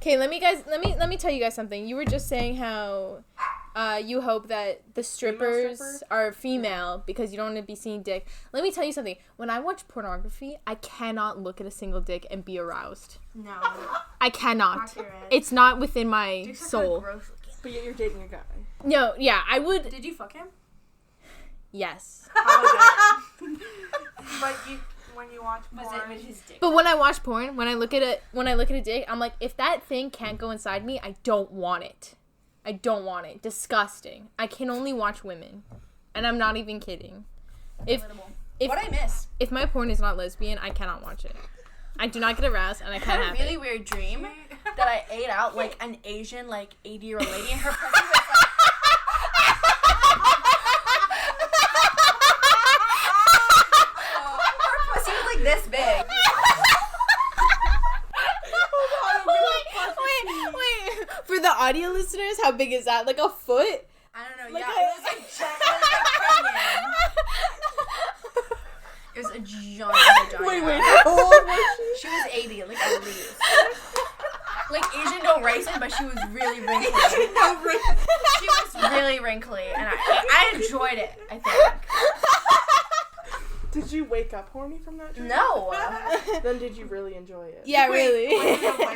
Okay, let me tell you guys something. You were just saying how you hope that the strippers are female because you don't want to be seeing dick. Let me tell you something. When I watch pornography, I cannot look at a single dick and be aroused. No. I cannot. Accurate. It's not within my Dicks soul. Are gross looking. But yet you're dating a guy. No, yeah, I would. Did you fuck him? Yes. How was that? But when you watch porn, Was it with his dick? But when I watch porn, when I look at a dick, I'm like, if that thing can't go inside me, I don't want it. I don't want it. Disgusting. I can only watch women. And I'm not even kidding. If What'd I miss? If my porn is not lesbian, I cannot watch it. I do not get aroused and I can't have I had a really it. weird dream that I ate out like an Asian, like 80-year-old lady, and her pussy was like. Her pussy was like this big. Wait. For the audio listeners, how big is that? Like a foot? I don't know. Like Yeah, it was like giant. It was a giant vagina. Wait. How old was She was 80, like at least. Like Asian no racing, but she was really wrinkly. She was really wrinkly, and I enjoyed it, I think. Did you wake up horny from that dream? No. Then did you really enjoy it? Yeah, Wait, really. was it a